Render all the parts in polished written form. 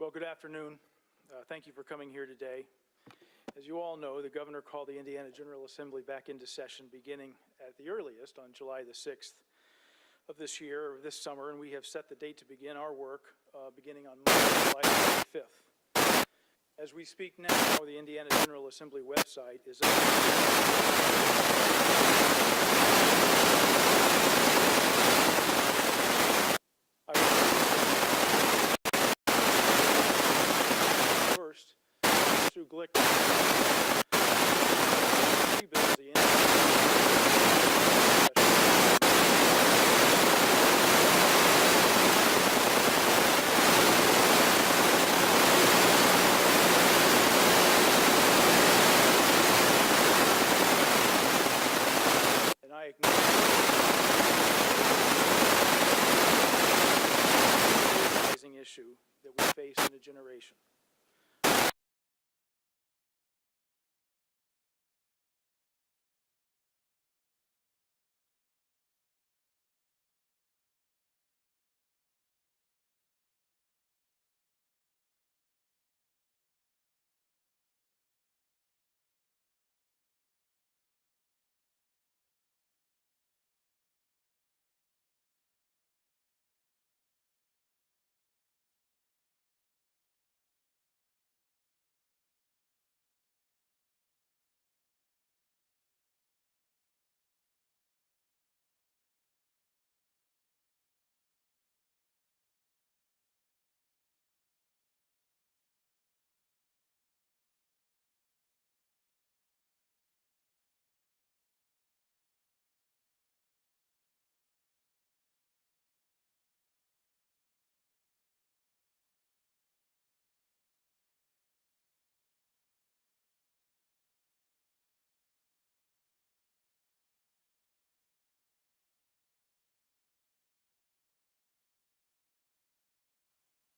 Well, good afternoon. Thank you for coming here today. As you all know, the governor called the Indiana General Assembly back into session beginning at the earliest on July the 6th of this year, or this summer, and we have set the date to begin our work beginning on Monday, July 25th. As we speak now, the Indiana General Assembly website is up. First, Sue Glick rebuilds the and I acknowledge the issue that we face in a generation.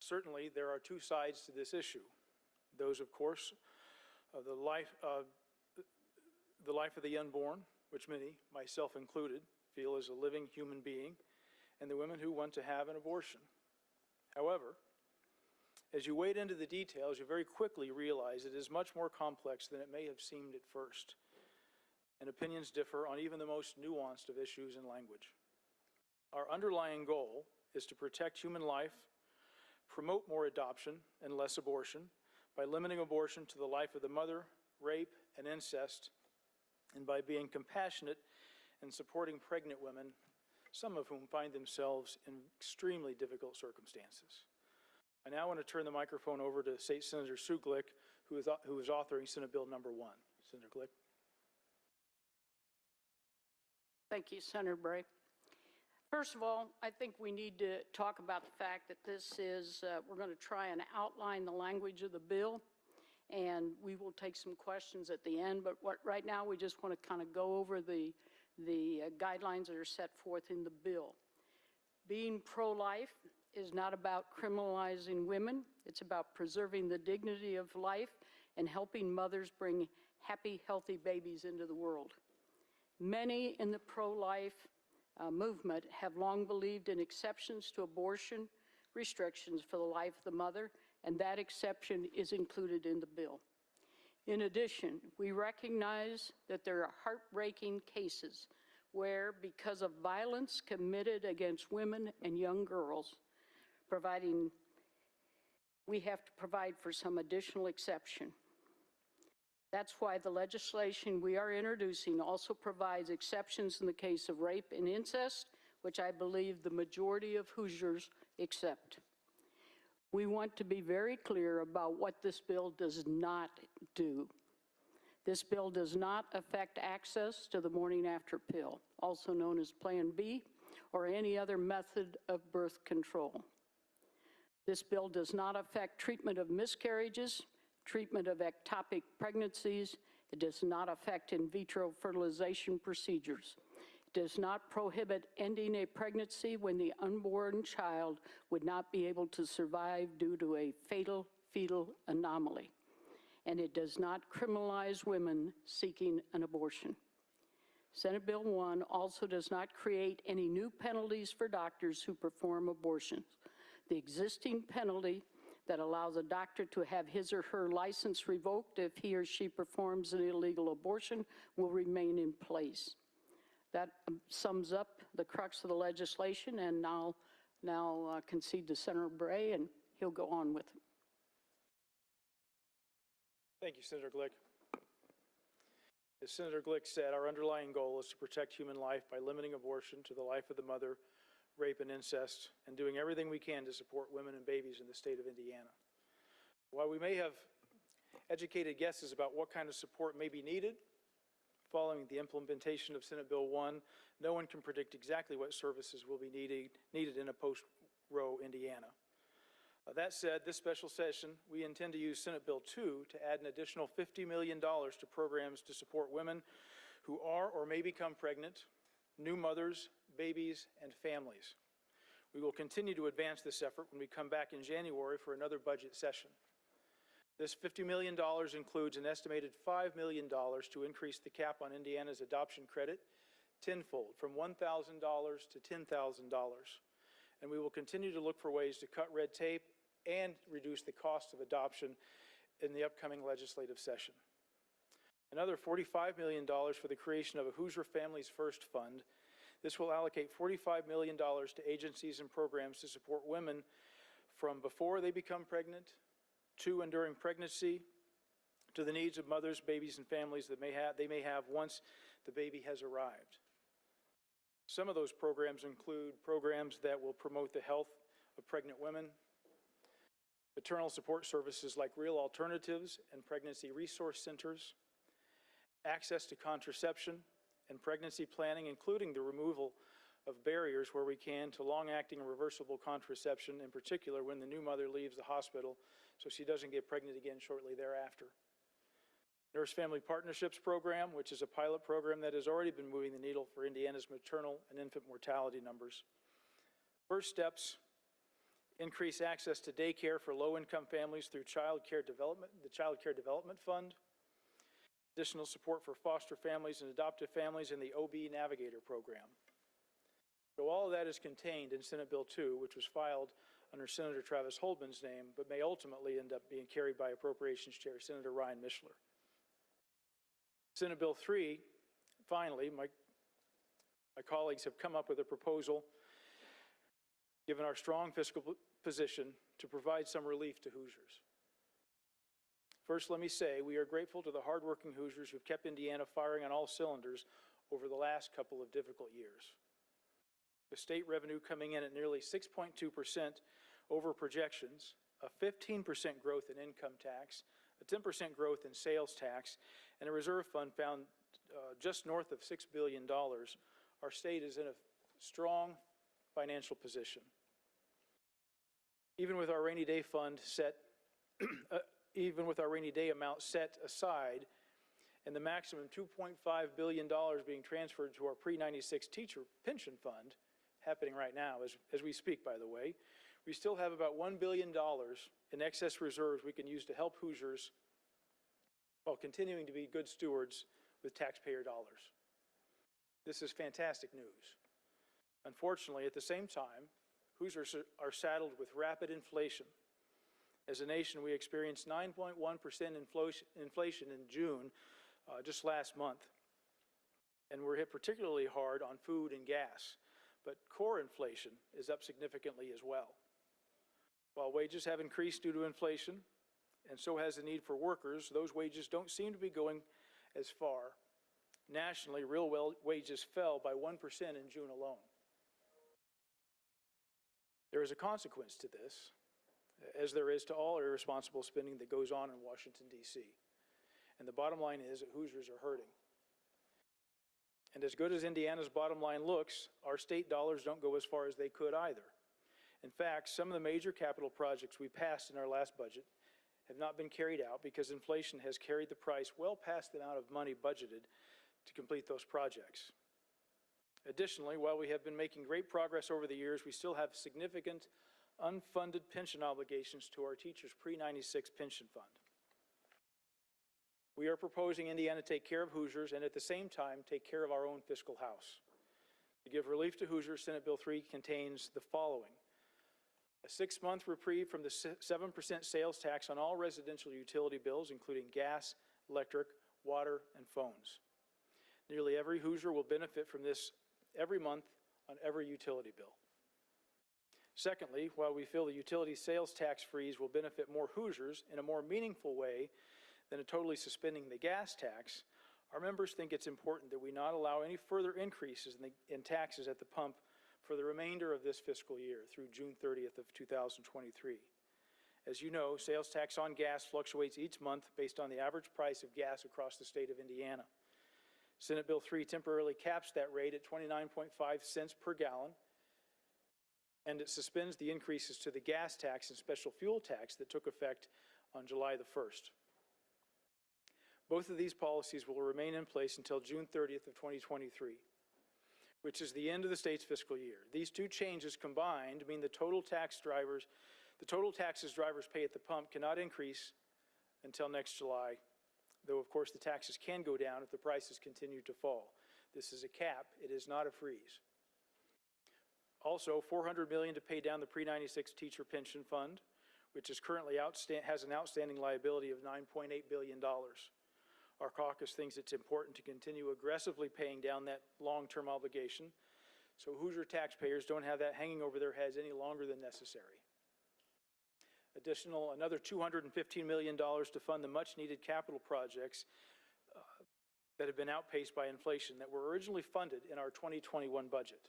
Certainly, there are two sides to this issue. Those, of course, of the life of the unborn, which many, myself included, feel is a living human being, and the women who want to have an abortion. However, as you wade into the details, you very quickly realize it is much more complex than it may have seemed at first, and opinions differ on even the most nuanced of issues and language. Our underlying goal is to protect human life, promote more adoption and less abortion by limiting abortion to the life of the mother, rape, and incest, and by being compassionate and supporting pregnant women, some of whom find themselves in extremely difficult circumstances. I now want to turn the microphone over to State Senator Sue Glick, who is authoring Senate Bill number 1. Senator Glick. Thank you, Senator Bray. First of all, I think we need to talk about the fact that this is, we're going to try and outline the language of the bill, and we will take some questions at the end, but right now we just want to kind of go over the guidelines that are set forth in the bill. Being pro-life is not about criminalizing women. It's about preserving the dignity of life and helping mothers bring happy, healthy babies into the world. Many in the pro-life movement have long believed in exceptions to abortion restrictions for the life of the mother, and that exception is included in the bill. In addition, we recognize that there are heartbreaking cases where, because of violence committed against women and young girls, we have to provide for some additional exception. That's why the legislation we are introducing also provides exceptions in the case of rape and incest, which I believe the majority of Hoosiers accept. We want to be very clear about what this bill does not do. This bill does not affect access to the morning after pill, also known as Plan B, or any other method of birth control. This bill does not affect treatment of miscarriages, treatment of ectopic pregnancies. It does not affect in vitro fertilization procedures. It does not prohibit ending a pregnancy when the unborn child would not be able to survive due to a fatal fetal anomaly. And it does not criminalize women seeking an abortion. Senate Bill 1 also does not create any new penalties for doctors who perform abortions. The existing penalty that allows a doctor to have his or her license revoked if he or she performs an illegal abortion will remain in place. That sums up the crux of the legislation, and now concede to Senator Bray, and he'll go on with it. Thank you, Senator Glick. As Senator Glick said, our underlying goal is to protect human life by limiting abortion to the life of the mother, rape and incest, and doing everything we can to support women and babies in the state of Indiana. While we may have educated guesses about what kind of support may be needed following the implementation of Senate Bill 1, no one can predict exactly what services will be needed in a post-Roe Indiana. That said, this special session, we intend to use Senate Bill 2 to add an additional $50 million to programs to support women who are or may become pregnant, new mothers, babies, and families. We will continue to advance this effort when we come back in January for another budget session. This $50 million includes an estimated $5 million to increase the cap on Indiana's adoption credit tenfold, from $1,000 to $10,000. And we will continue to look for ways to cut red tape and reduce the cost of adoption in the upcoming legislative session. Another $45 million for the creation of a Hoosier Families First Fund. This will allocate $45 million to agencies and programs to support women from before they become pregnant, to and during pregnancy, to the needs of mothers, babies, and families that they may have once the baby has arrived. Some of those programs include programs that will promote the health of pregnant women, maternal support services like Real Alternatives and pregnancy resource centers, access to contraception and pregnancy planning, including the removal of barriers where we can to long-acting and reversible contraception, in particular when the new mother leaves the hospital so she doesn't get pregnant again shortly thereafter. Nurse-Family Partnerships Program, which is a pilot program that has already been moving the needle for Indiana's maternal and infant mortality numbers. First steps: increase access to daycare for low-income families through the Child Care Development Fund. Additional support for foster families and adoptive families in the OB Navigator program. So all of that is contained in Senate Bill 2, which was filed under Senator Travis Holdman's name, but may ultimately end up being carried by Appropriations Chair Senator Ryan Mishler. Senate Bill 3, finally, my colleagues have come up with a proposal, given our strong fiscal position, to provide some relief to Hoosiers. First, let me say we are grateful to the hardworking Hoosiers who've kept Indiana firing on all cylinders over the last couple of difficult years. With state revenue coming in at nearly 6.2% over projections, a 15% growth in income tax, a 10% growth in sales tax, and a reserve fund found just north of $6 billion, our state is in a strong financial position. Even with our rainy day fund set, even with our rainy day amount set aside, and the maximum $2.5 billion being transferred to our pre-96 teacher pension fund, happening right now as we speak, by the way, we still have about $1 billion in excess reserves we can use to help Hoosiers while continuing to be good stewards with taxpayer dollars. This is fantastic news. Unfortunately, at the same time, Hoosiers are saddled with rapid inflation. As a nation, we experienced 9.1% inflation in June, just last month. And we're hit particularly hard on food and gas. But core inflation is up significantly as well. While wages have increased due to inflation, and so has the need for workers, those wages don't seem to be going as far. Nationally, real wages fell by 1% in June alone. There is a consequence to this, as there is to all irresponsible spending that goes on in Washington, D.C. And the bottom line is that Hoosiers are hurting. And as good as Indiana's bottom line looks, our state dollars don't go as far as they could either. In fact, some of the major capital projects we passed in our last budget have not been carried out because inflation has carried the price well past the amount of money budgeted to complete those projects. Additionally, while we have been making great progress over the years, we still have significant unfunded pension obligations to our teachers' pre-96 pension fund. We are proposing Indiana take care of Hoosiers and at the same time take care of our own fiscal house. To give relief to Hoosiers, Senate Bill 3 contains the following: a 6-month reprieve from the 7% sales tax on all residential utility bills, including gas, electric, water, and phones. Nearly every Hoosier will benefit from this every month on every utility bill. Secondly, while we feel the utility sales tax freeze will benefit more Hoosiers in a more meaningful way than totally suspending the gas tax, our members think it's important that we not allow any further increases in taxes at the pump for the remainder of this fiscal year through June 30th of 2023. As you know, sales tax on gas fluctuates each month based on the average price of gas across the state of Indiana. Senate Bill 3 temporarily caps that rate at 29.5 cents per gallon, and it suspends the increases to the gas tax and special fuel tax that took effect on July the 1st. Both of these policies will remain in place until June 30th of 2023, which is the end of the state's fiscal year. These two changes combined mean the total taxes drivers pay at the pump cannot increase until next July, though of course the taxes can go down if the prices continue to fall. This is a cap, it is not a freeze. Also, $400 million to pay down the pre-96 teacher pension fund, which is currently has an outstanding liability of $9.8 billion. Our caucus thinks it's important to continue aggressively paying down that long-term obligation so Hoosier taxpayers don't have that hanging over their heads any longer than necessary. Another $215 million to fund the much-needed capital projects that have been outpaced by inflation that were originally funded in our 2021 budget.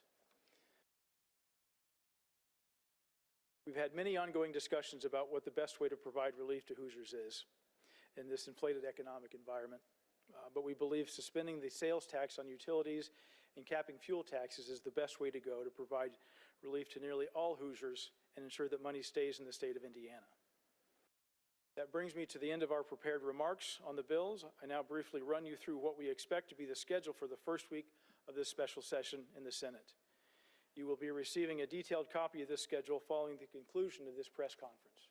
We've had many ongoing discussions about what the best way to provide relief to Hoosiers is in this inflated economic environment, but we believe suspending the sales tax on utilities and capping fuel taxes is the best way to go to provide relief to nearly all Hoosiers and ensure that money stays in the state of Indiana. That brings me to the end of our prepared remarks on the bills. I now briefly run you through what we expect to be the schedule for the first week of this special session in the Senate. You will be receiving a detailed copy of this schedule following the conclusion of this press conference.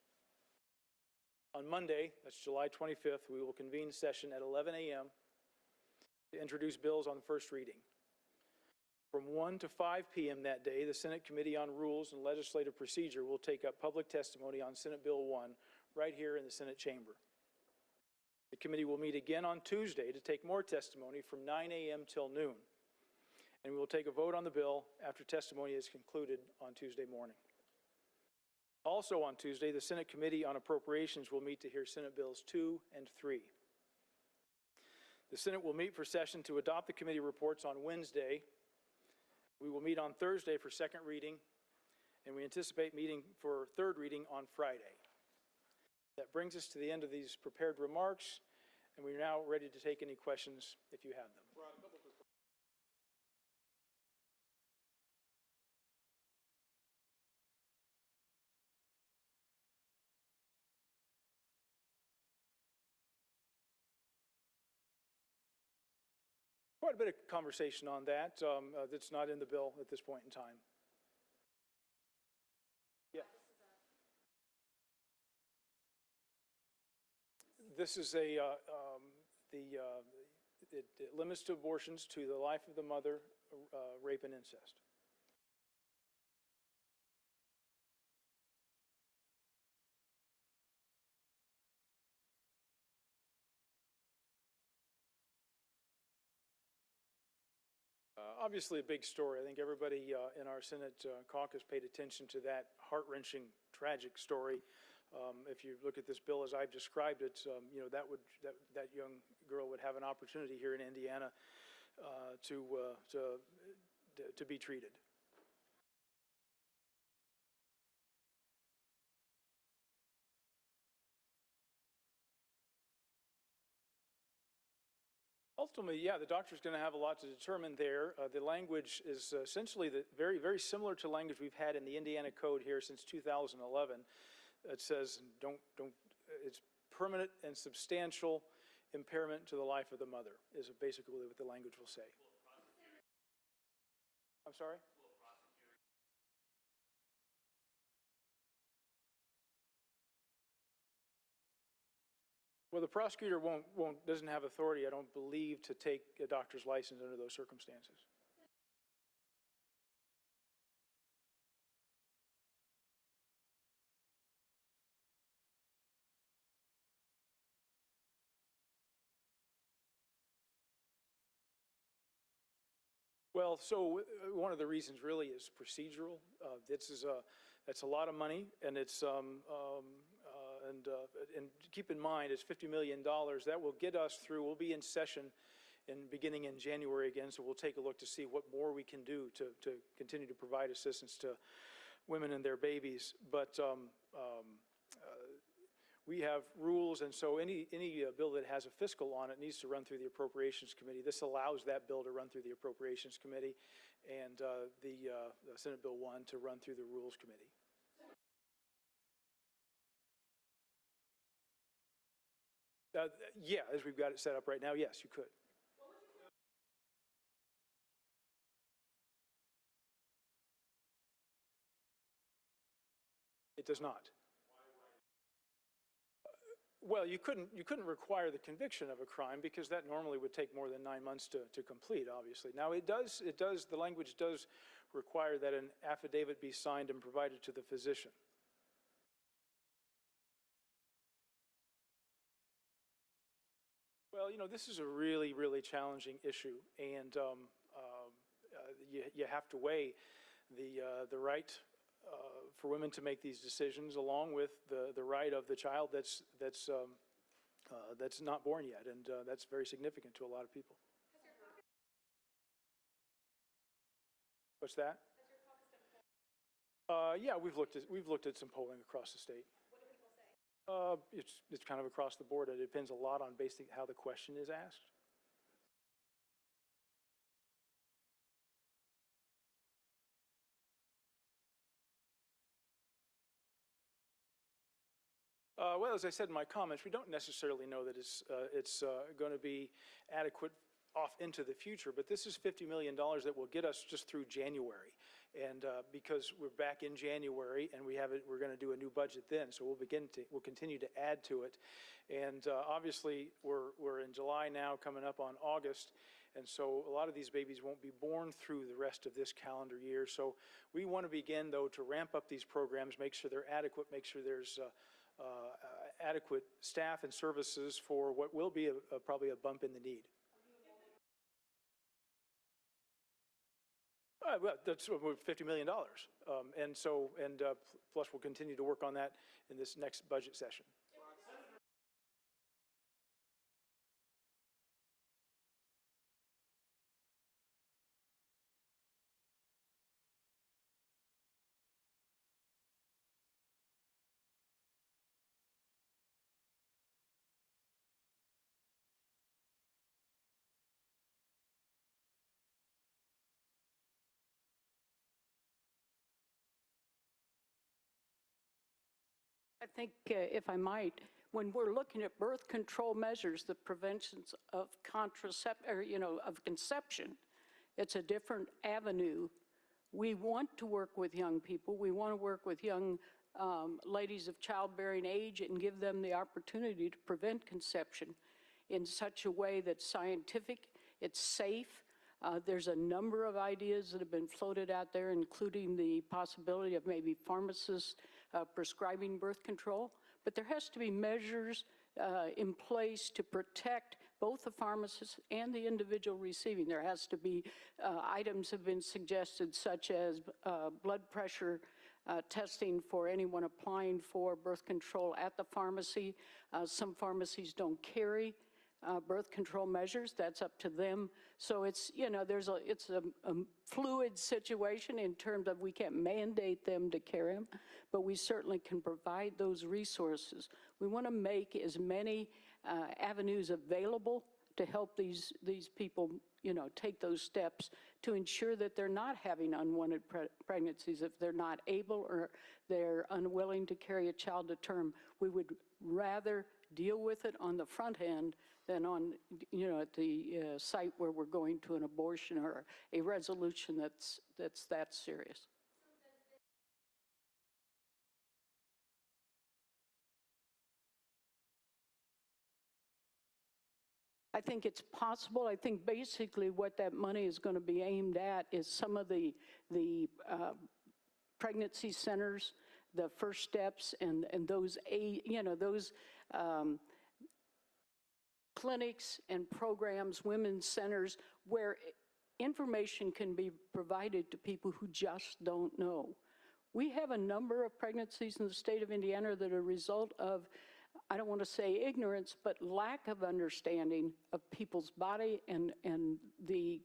On Monday, that's July 25th, we will convene session at 11 a.m. to introduce bills on first reading. From 1 to 5 p.m. that day, the Senate Committee on Rules and Legislative Procedure will take up public testimony on Senate Bill 1 right here in the Senate chamber. The committee will meet again on Tuesday to take more testimony from 9 a.m. till noon, and we will take a vote on the bill after testimony is concluded on Tuesday morning. Also on Tuesday, the Senate Committee on Appropriations will meet to hear Senate Bills 2 and 3. The Senate will meet for session to adopt the committee reports on Wednesday. We will meet on Thursday for second reading, and we anticipate meeting for third reading on Friday. That brings us to the end of these prepared remarks, and we're now ready to take any questions if you have them. Quite a bit of conversation on that that's not in the bill at this point in time. Yeah. This is it limits to abortions to the life of the mother, rape and incest. Obviously a big story. I think everybody in our Senate caucus paid attention to that heart-wrenching, tragic story. If you look at this bill as I've described it, you know, that young girl would have an opportunity here in Indiana to be treated. Ultimately, yeah, the doctor's going to have a lot to determine there. The language is essentially very, very similar to language we've had in the Indiana Code here since 2011. It says it's permanent and substantial impairment to the life of the mother is basically what the language will say. I'm sorry? Well, the prosecutor doesn't have authority, I don't believe, to take a doctor's license under those circumstances. Well, so one of the reasons really is procedural. That's a lot of money, and and keep in mind, it's $50 million. That will get us through. We'll be in session beginning in January again, so we'll take a look to see what more we can do to continue to provide assistance to women and their babies. But we have rules, and so any bill that has a fiscal on it needs to run through the Appropriations Committee. This allows that bill to run through the Appropriations Committee, and the Senate Bill 1 to run through the Rules Committee. Yeah, as we've got it set up right now, yes, you could. It does not. Well, you couldn't require the conviction of a crime because that normally would take more than 9 months to complete, obviously. Now, the language does require that an affidavit be signed and provided to the physician. Well, this is a really, really challenging issue, and you have to weigh the right for women to make these decisions, along with the right of the child that's not born yet, and that's very significant to a lot of people. What's that? Yeah, we've looked at some polling across the state. It's kind of across the board. It depends a lot on basically how the question is asked. Well, as I said in my comments, we don't necessarily know that it's going to be adequate off into the future, but this is $50 million that will get us just through January. And because we're back in January and we're going to do a new budget then, so we'll continue to add to it. And obviously, we're in July now, coming up on August, and so a lot of these babies won't be born through the rest of this calendar year. So we want to begin, though, to ramp up these programs, make sure they're adequate, make sure there's adequate staff and services for what will be probably a bump in the need. Well, that's $50 million, and plus we'll continue to work on that in this next budget session. I think, if I might, when we're looking at birth control measures, the preventions of of conception, it's a different avenue. We want to work with young people. We want to work with young ladies of childbearing age and give them the opportunity to prevent conception in such a way that's scientific, it's safe. There's a number of ideas that have been floated out there, including the possibility of maybe pharmacists prescribing birth control. But there has to be measures in place to protect both the pharmacist and the individual receiving. There has to be items have been suggested, such as blood pressure testing for anyone applying for birth control at the pharmacy. Some pharmacies don't carry birth control measures. That's up to them. So it's, it's a fluid situation in terms of we can't mandate them to carry them, but we certainly can provide those resources. We want to make as many avenues available to help these people, take those steps to ensure that they're not having unwanted pregnancies if they're not able or they're unwilling to carry a child to term. We would rather deal with it on the front end than on, at the site where we're going to an abortion or a resolution that's that serious. I think it's possible. I think basically what that money is going to be aimed at is some of the pregnancy centers, the first steps, and those clinics and programs, women's centers, where information can be provided to people who just don't know. We have a number of pregnancies in the state of Indiana that are a result of, I don't want to say ignorance, but lack of understanding of people's body and the,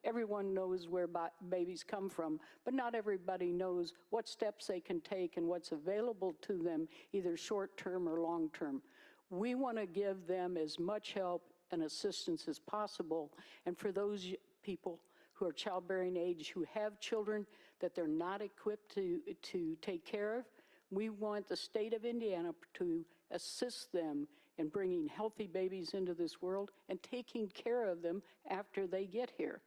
everyone knows where babies come from, but not everybody knows what steps they can take and what's available to them, either short-term or long-term. We want to give them as much help and assistance as possible, and for those people who are childbearing age, who have children that they're not equipped to take care of, we want the state of Indiana to assist them in bringing healthy babies into this world and taking care of them after they get here.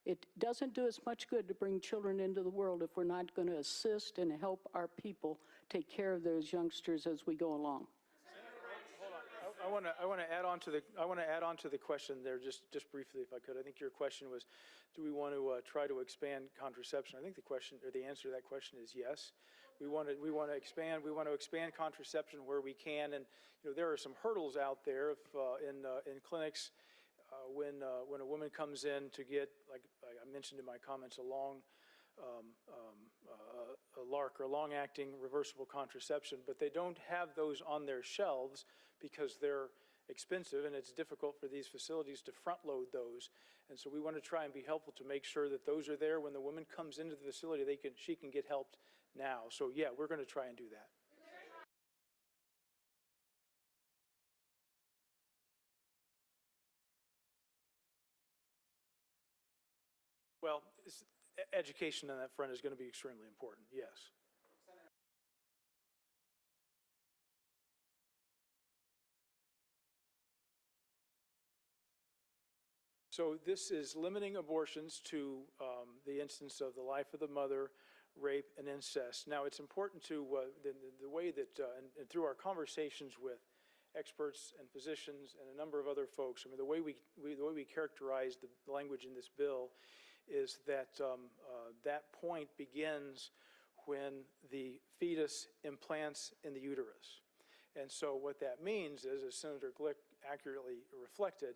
It doesn't do us much good to bring children into the world if we're not going to assist and help our people take care of those youngsters as we go along. I want to add on to the question there just briefly, if I could. I think your question was, do we want to try to expand contraception? I think the question, or the answer to that question is yes. We want to expand contraception where we can, and there are some hurdles out there in clinics when a woman comes in to get, like I mentioned in my comments, a LARC, or long-acting reversible contraception, but they don't have those on their shelves because they're expensive, and it's difficult for these facilities to front-load those. And so we want to try and be helpful to make sure that those are there when the woman comes into the facility. She can get helped now. So yeah, we're going to try and do that. Well, education on that front is going to be extremely important, yes. So this is limiting abortions to the instance of the life of the mother, rape, and incest. Now, it's important to, the way that, and through our conversations with experts and physicians and a number of other folks, I mean, the way we characterize the language in this bill is that that point begins when the fetus implants in the uterus. And so what that means is, as Senator Glick accurately reflected,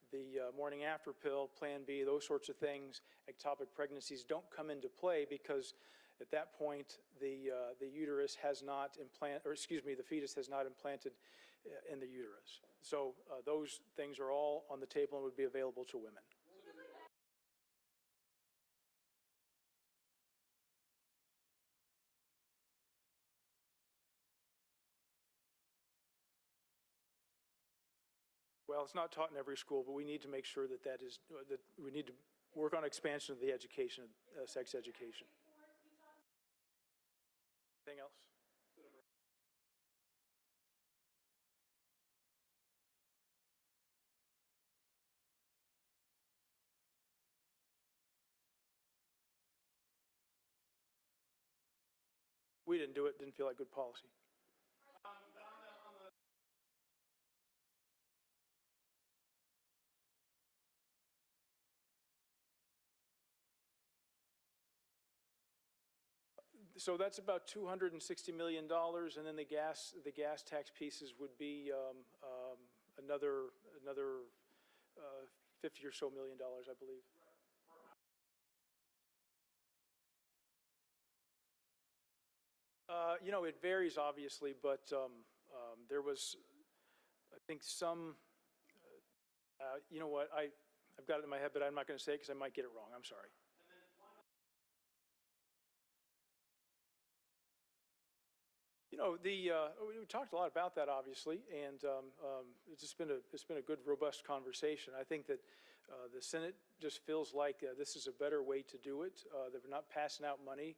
the morning after pill, Plan B, those sorts of things, ectopic pregnancies don't come into play because at that point the uterus has not the fetus has not implanted in the uterus. So those things are all on the table and would be available to women. Well, it's not taught in every school, but we need to make sure that that we need to work on expansion of the education, sex education. Anything else? We didn't do it, didn't feel like good policy. So that's about $260 million, and then the gas tax pieces would be another 50 or so million dollars, I believe. It varies obviously, but there was, I think, some. You know what? I've got it in my head, but I'm not going to say it because I might get it wrong. I'm sorry. We talked a lot about that, obviously, and it's been a good, robust conversation. I think that the Senate just feels like this is a better way to do it. That we're not passing out money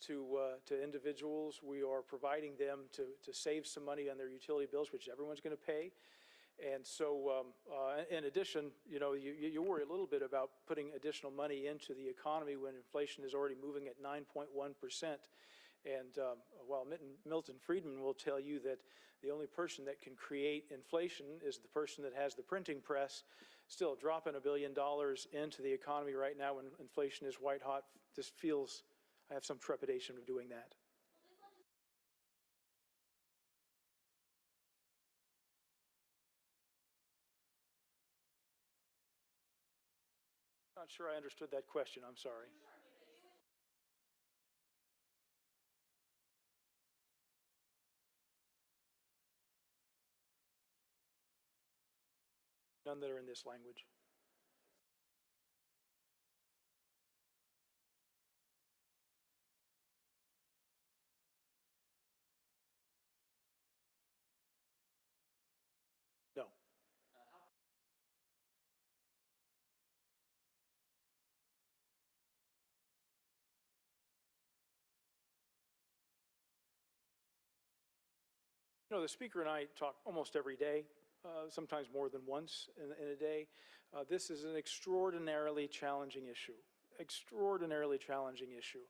to individuals. We are providing them to save some money on their utility bills, which everyone's going to pay. And so, in addition, you worry a little bit about putting additional money into the economy when inflation is already moving at 9.1%. And while Milton Friedman will tell you that the only person that can create inflation is the person that has the printing press, still dropping $1 billion into the economy right now when inflation is white hot just feels, I have some trepidation of doing that. Not sure I understood that question, I'm sorry. None that are in this language. No. You know, the speaker and I talk almost every day, sometimes more than once in a day. This is an extraordinarily challenging issue, extraordinarily challenging issue.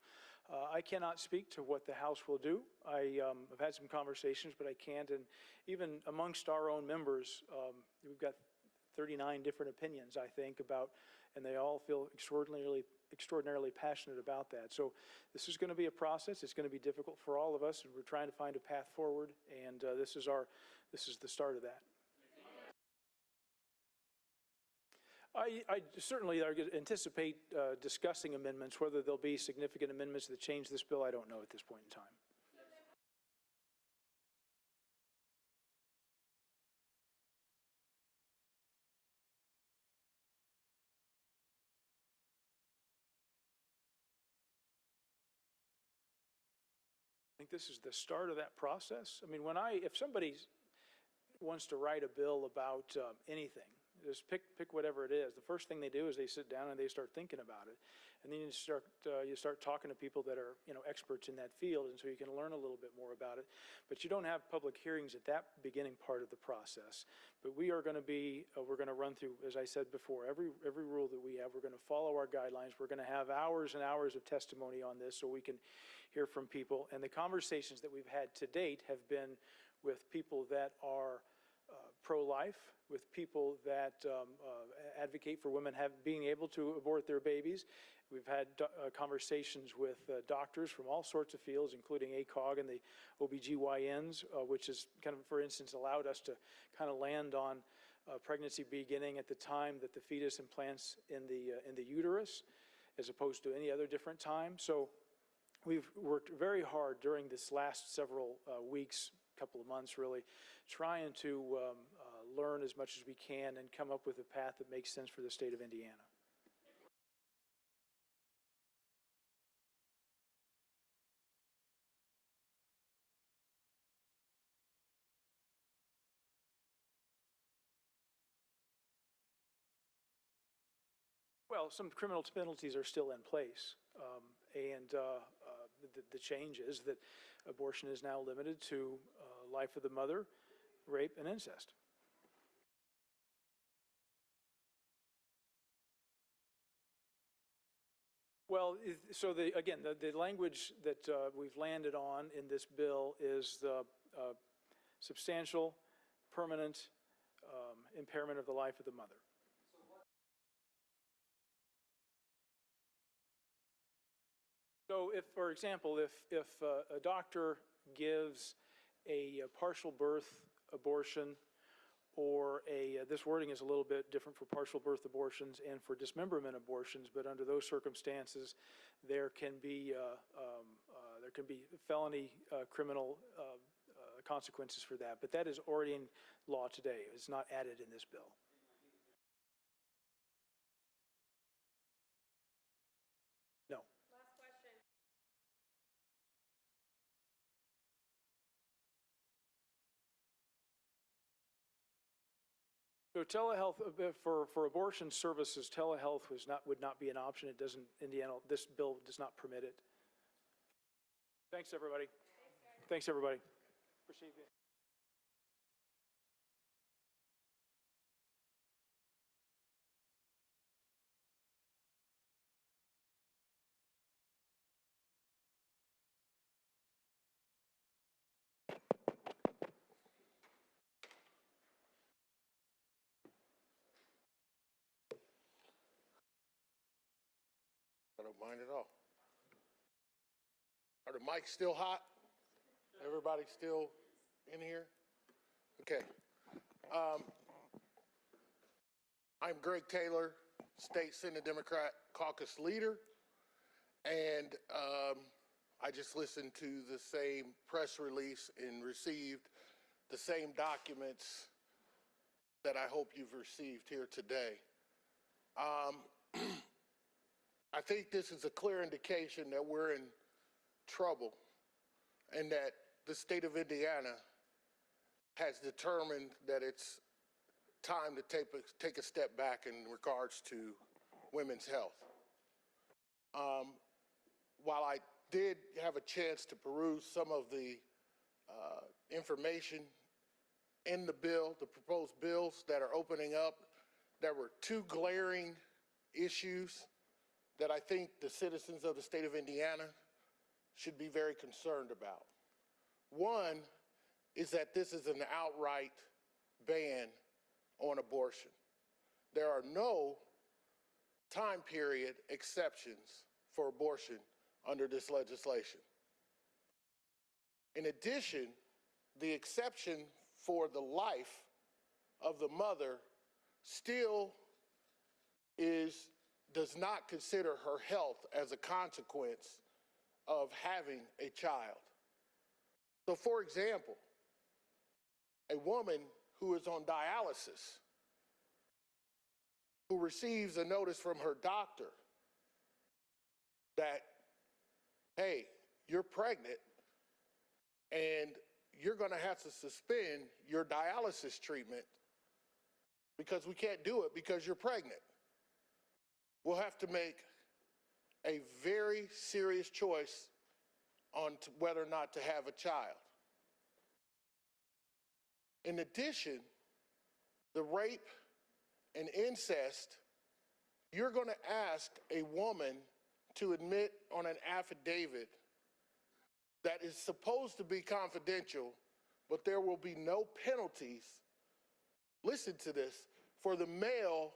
I cannot speak to what the House will do. I've had some conversations, but I can't. And even amongst our own members, we've got 39 different opinions, I think, about, and they all feel extraordinarily passionate about that. So this is going to be a process. It's going to be difficult for all of us, and we're trying to find a path forward. And this is the start of that. I certainly anticipate discussing amendments. Whether there'll be significant amendments that change this bill, I don't know at this point in time. I think this is the start of that process. I mean, if somebody wants to write a bill about anything, just pick whatever it is. The first thing they do is they sit down and they start thinking about it, and then you start talking to people that are experts in that field, and so you can learn a little bit more about it. But you don't have public hearings at that beginning part of the process. But we are going to we're going to run through, as I said before, every rule that we have. We're going to follow our guidelines. We're going to have hours and hours of testimony on this, so we can hear from people. And the conversations that we've had to date have been with people that are pro-life, with people that advocate for women being able to abort their babies. We've had conversations with doctors from all sorts of fields, including ACOG and the OBGYNs, which has kind of, for instance, allowed us to kind of land on pregnancy beginning at the time that the fetus implants in the uterus, as opposed to any other different time. So we've worked very hard during this last several weeks, couple of months really, trying to learn as much as we can and come up with a path that makes sense for the state of Indiana. Well, some criminal penalties are still in place, and the change is that abortion is now limited to life of the mother, rape, and incest. Well, so again, the language that we've landed on in this bill is the substantial, permanent impairment of the life of the mother. So if, for example, if a doctor gives a partial birth abortion, or this wording is a little bit different for partial birth abortions and for dismemberment abortions, but under those circumstances, there can be felony criminal consequences for that. But that is already in law today. It's not added in this bill. No. So telehealth for abortion services, telehealth would not be an option. It doesn't. Indiana. This bill does not permit it. Thanks, everybody. Thanks, everybody. Appreciate it. I don't mind at all. Are the mics still hot? Everybody still in here? Okay. I'm Greg Taylor. State Senate Democrat caucus leader, and I just listened to the same press release and received the same documents that I hope you've received here today. I think this is a clear indication that we're in trouble and that the state of Indiana has determined that it's time to take a step back in regards to women's health. While I did have a chance to peruse some of the information in the bill, the proposed bills that are opening up, there were two glaring issues that I think the citizens of the state of Indiana should be very concerned about. One is that this is an outright ban on abortion. There are no time period exceptions for abortion under this legislation. In addition, the exception for the life of the mother still does not consider her health as a consequence of having a child. So for example, a woman who is on dialysis, who receives a notice from her doctor that, hey, you're pregnant and you're going to have to suspend your dialysis treatment because we can't do it because you're pregnant. We'll have to make a very serious choice on whether or not to have a child. In addition, the rape and incest, you're going to ask a woman to admit on an affidavit that is supposed to be confidential, but there will be no penalties, listen to this, for the male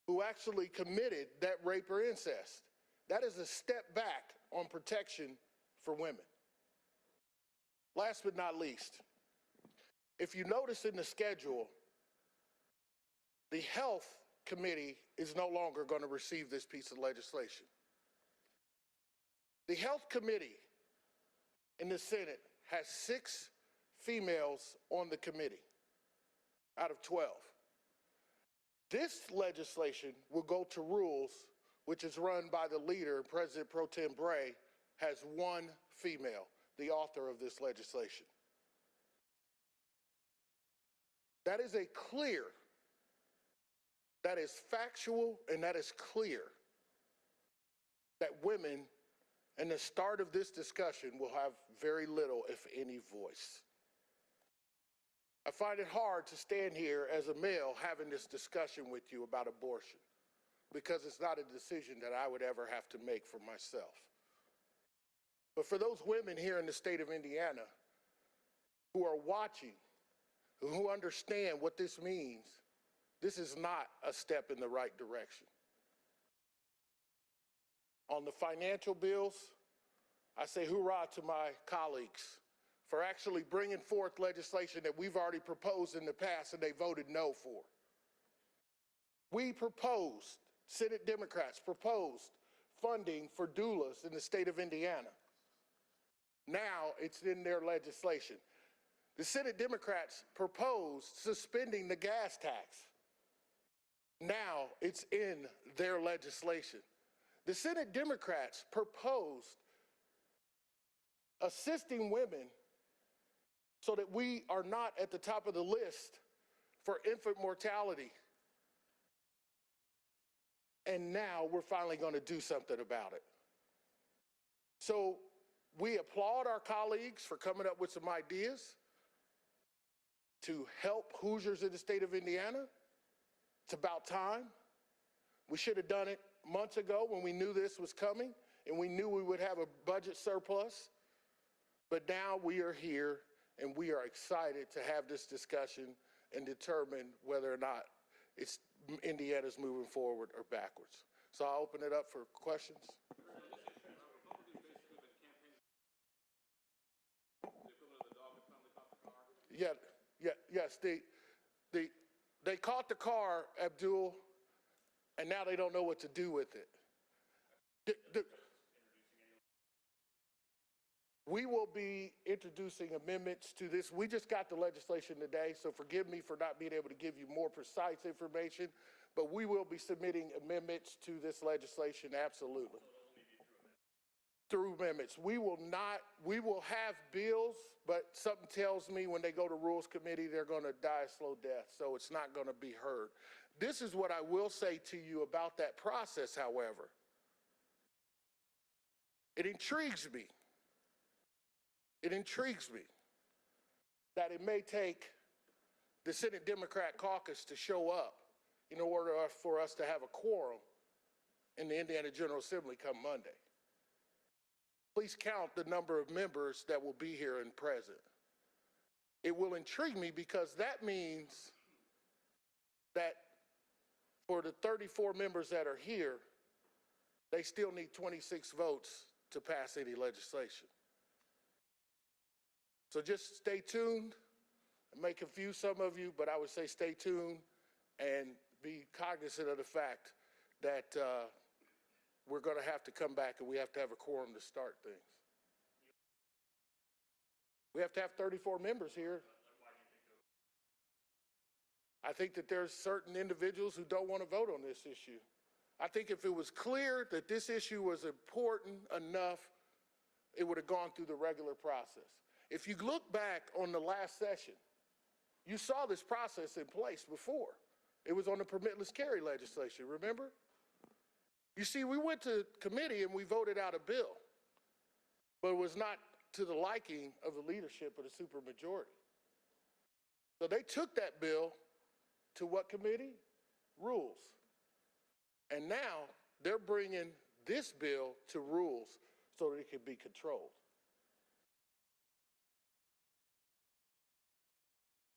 who actually committed that rape or incest. That is a step back on protection for women. Last but not least, if you notice in the schedule, the Health Committee is no longer going to receive this piece of legislation. The Health Committee in the Senate has 6 females on the committee out of 12. This legislation will go to rules, which is run by the leader, President Pro Tem Bray, has 1 female, the author of this legislation. That is that is factual, and that is clear that women in the start of this discussion will have very little, if any, voice. I find it hard to stand here as a male having this discussion with you about abortion because it's not a decision that I would ever have to make for myself. But for those women here in the state of Indiana who are watching, who understand what this means, this is not a step in the right direction. On the financial bills, I say hoorah to my colleagues for actually bringing forth legislation that we've already proposed in the past and they voted no for. We proposed, Senate Democrats proposed funding for doulas in the state of Indiana. Now it's in their legislation. The Senate Democrats proposed suspending the gas tax. Now it's in their legislation. The Senate Democrats proposed assisting women so that we are not at the top of the list for infant mortality. And now we're finally going to do something about it. So we applaud our colleagues for coming up with some ideas to help Hoosiers in the state of Indiana. It's about time. We should have done it months ago when we knew this was coming and we knew we would have a budget surplus. But now we are here and we are excited to have this discussion and determine whether or not Indiana's moving forward or backwards. So I'll open it up for questions. Yes, they caught the car, Abdul, and now they don't know what to do with it. We will be introducing amendments to this. We just got the legislation today, so forgive me for not being able to give you more precise information, but we will be submitting amendments to this legislation, absolutely. Through amendments. We will have bills, but something tells me when they go to Rules Committee, they're going to die a slow death, so it's not going to be heard. This is what I will say to you about that process, however. It intrigues me. It intrigues me that it may take the Senate Democrat caucus to show up in order for us to have a quorum in the Indiana General Assembly come Monday. Please count the number of members that will be here and present. It will intrigue me because that means that for the 34 members that are here, they still need 26 votes to pass any legislation. So just stay tuned. It may confuse some of you, but I would say stay tuned and be cognizant of the fact that we're going to have to come back and we have to have a quorum to start things. We have to have 34 members here. I think that there's certain individuals who don't want to vote on this issue. I think if it was clear that this issue was important enough, it would have gone through the regular process. If you look back on the last session, you saw this process in place before. It was on the permitless carry legislation, remember? You see, we went to committee and we voted out a bill, but it was not to the liking of the leadership of the supermajority. So they took that bill to what committee? Rules. And now they're bringing this bill to rules so that it can be controlled.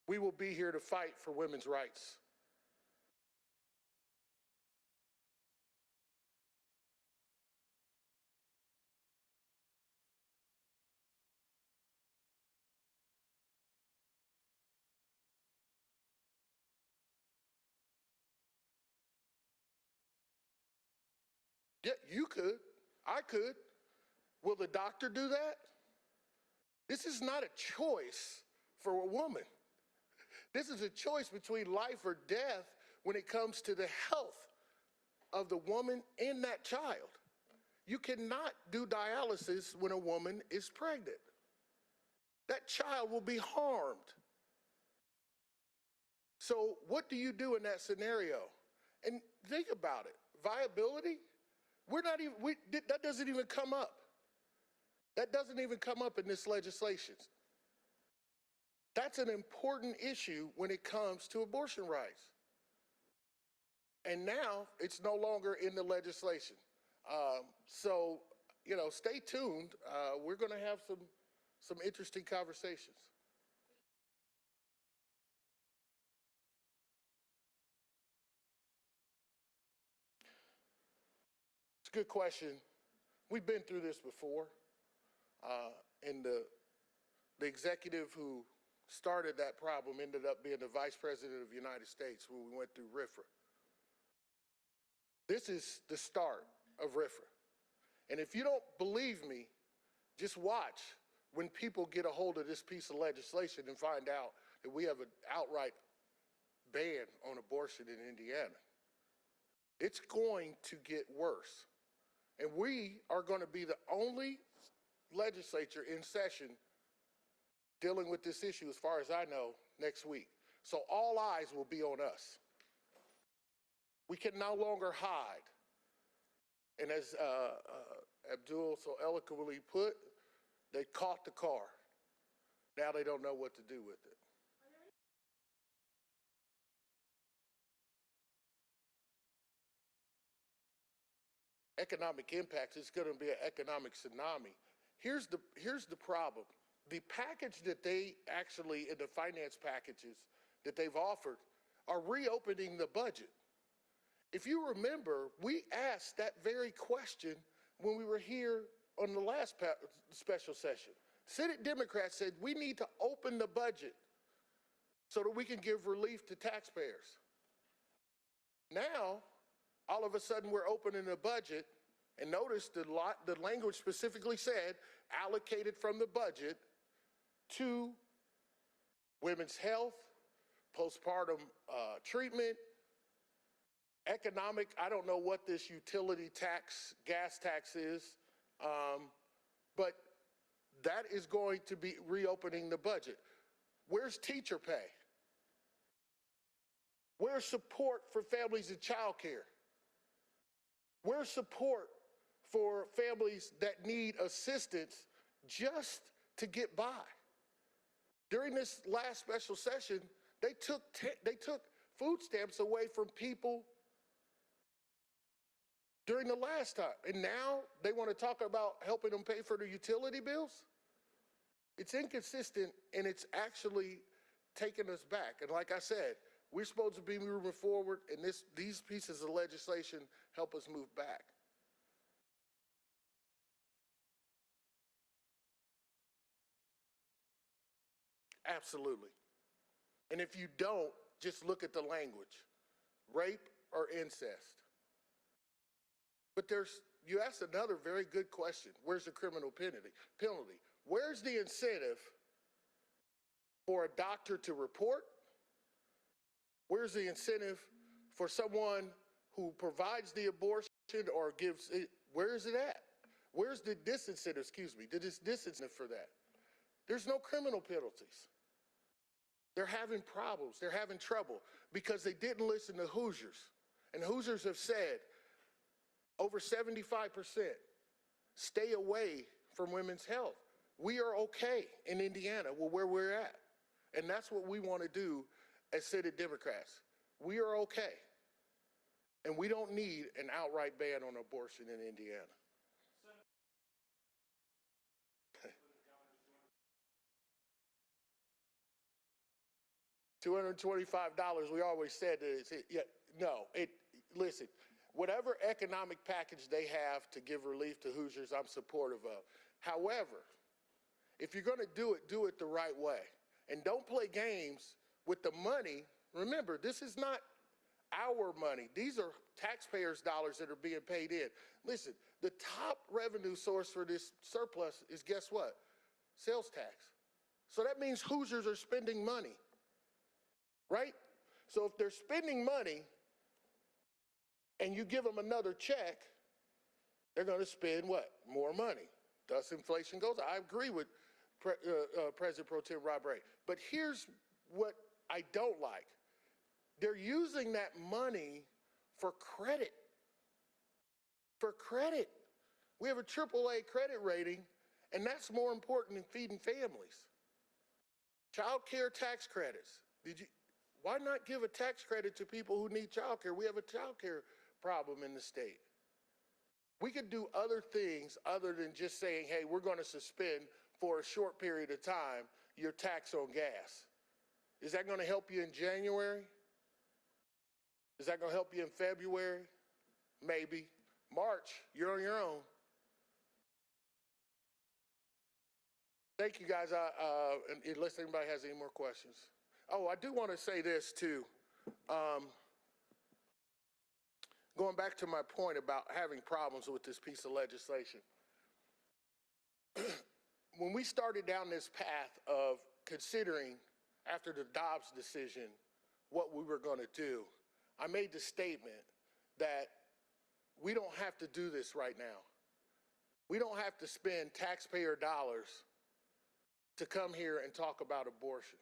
We will be here to fight for women's rights. Yeah, you could. I could. Will the doctor do that? This is not a choice for a woman. This is a choice between life or death when it comes to the health of the woman and that child. You cannot do dialysis when a woman is pregnant. That child will be harmed. So what do you do in that scenario? And think about it. Viability? That doesn't even come up. That doesn't even come up in this legislation. That's an important issue when it comes to abortion rights. And now it's no longer in the legislation. So, stay tuned. We're going to have some interesting conversations. It's a good question. We've been through this before. And the executive who started that problem ended up being the Vice President of the United States when we went through RFRA. This is the start of RFRA. And if you don't believe me, just watch when people get a hold of this piece of legislation and find out that we have an outright ban on abortion in Indiana. It's going to get worse. And we are going to be the only legislature in session dealing with this issue, as far as I know, next week. So all eyes will be on us. We can no longer hide. And as Abdul so eloquently put, they caught the car. Now they don't know what to do with it. Economic impacts, it's going to be an economic tsunami. Here's the problem. The package that they actually, in the finance packages that they've offered, are reopening the budget. If you remember, we asked that very question when we were here on the last special session. Senate Democrats said we need to open the budget so that we can give relief to taxpayers. Now, all of a sudden we're opening a budget, and notice the language specifically said allocated from the budget to women's health, postpartum treatment, economic, I don't know what this utility tax, gas tax is, but that is going to be reopening the budget. Where's teacher pay? Where's support for families in childcare? Where's support for families that need assistance just to get by? During this last special session, they took food stamps away from people during the last time. And now they want to talk about helping them pay for their utility bills? It's inconsistent, and it's actually taking us back. And like I said, we're supposed to be moving forward, and these pieces of legislation help us move back. Absolutely. And if you don't, just look at the language. Rape or incest. But you asked another very good question. Where's the criminal penalty? Where's the incentive for a doctor to report? Where's the incentive for someone who provides the abortion or gives it? Where is it at? Where's the disincentive, the disincentive for that? There's no criminal penalties. They're having problems. They're having trouble because they didn't listen to Hoosiers. And Hoosiers have said over 75% stay away from women's health. We are okay in Indiana where we're at. And that's what we want to do as Senate Democrats. We are okay. And we don't need an outright ban on abortion in Indiana. $225, we always said that listen, whatever economic package they have to give relief to Hoosiers, I'm supportive of. However, if you're going to do it the right way. And don't play games with the money. Remember, this is not our money. These are taxpayers' dollars that are being paid in. Listen, the top revenue source for this surplus is, guess what? Sales tax. So that means Hoosiers are spending money, right? So if they're spending money and you give them another check, they're going to spend what? More money. Thus inflation goes. I agree with President Pro Tem Rob Ray. But here's what I don't like. They're using that money for credit. For credit. We have a AAA credit rating, and that's more important than feeding families. Child care tax credits. Why not give a tax credit to people who need child care? We have a child care problem in the state. We could do other things other than just saying, hey, we're going to suspend for a short period of time your tax on gas. Is that going to help you in January? Is that going to help you in February? Maybe. March, you're on your own. Thank you, guys. Unless anybody has any more questions. Oh, I do want to say this, too. Going back to my point about having problems with this piece of legislation. When we started down this path of considering, after the Dobbs decision, what we were going to do, I made the statement that we don't have to do this right now. We don't have to spend taxpayer dollars to come here and talk about abortion.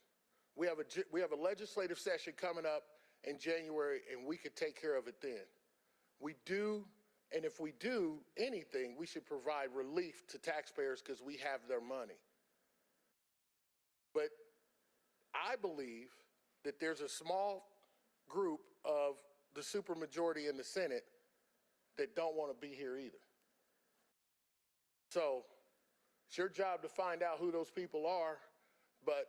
We have a legislative session coming up in January, and we could take care of it then. We do, and if we do anything, we should provide relief to taxpayers because we have their money. But I believe that there's a small group of the supermajority in the Senate that don't want to be here either. So it's your job to find out who those people are, but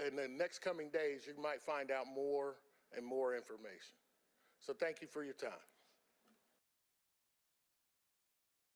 in the next coming days, you might find out more and more information. So thank you for your time.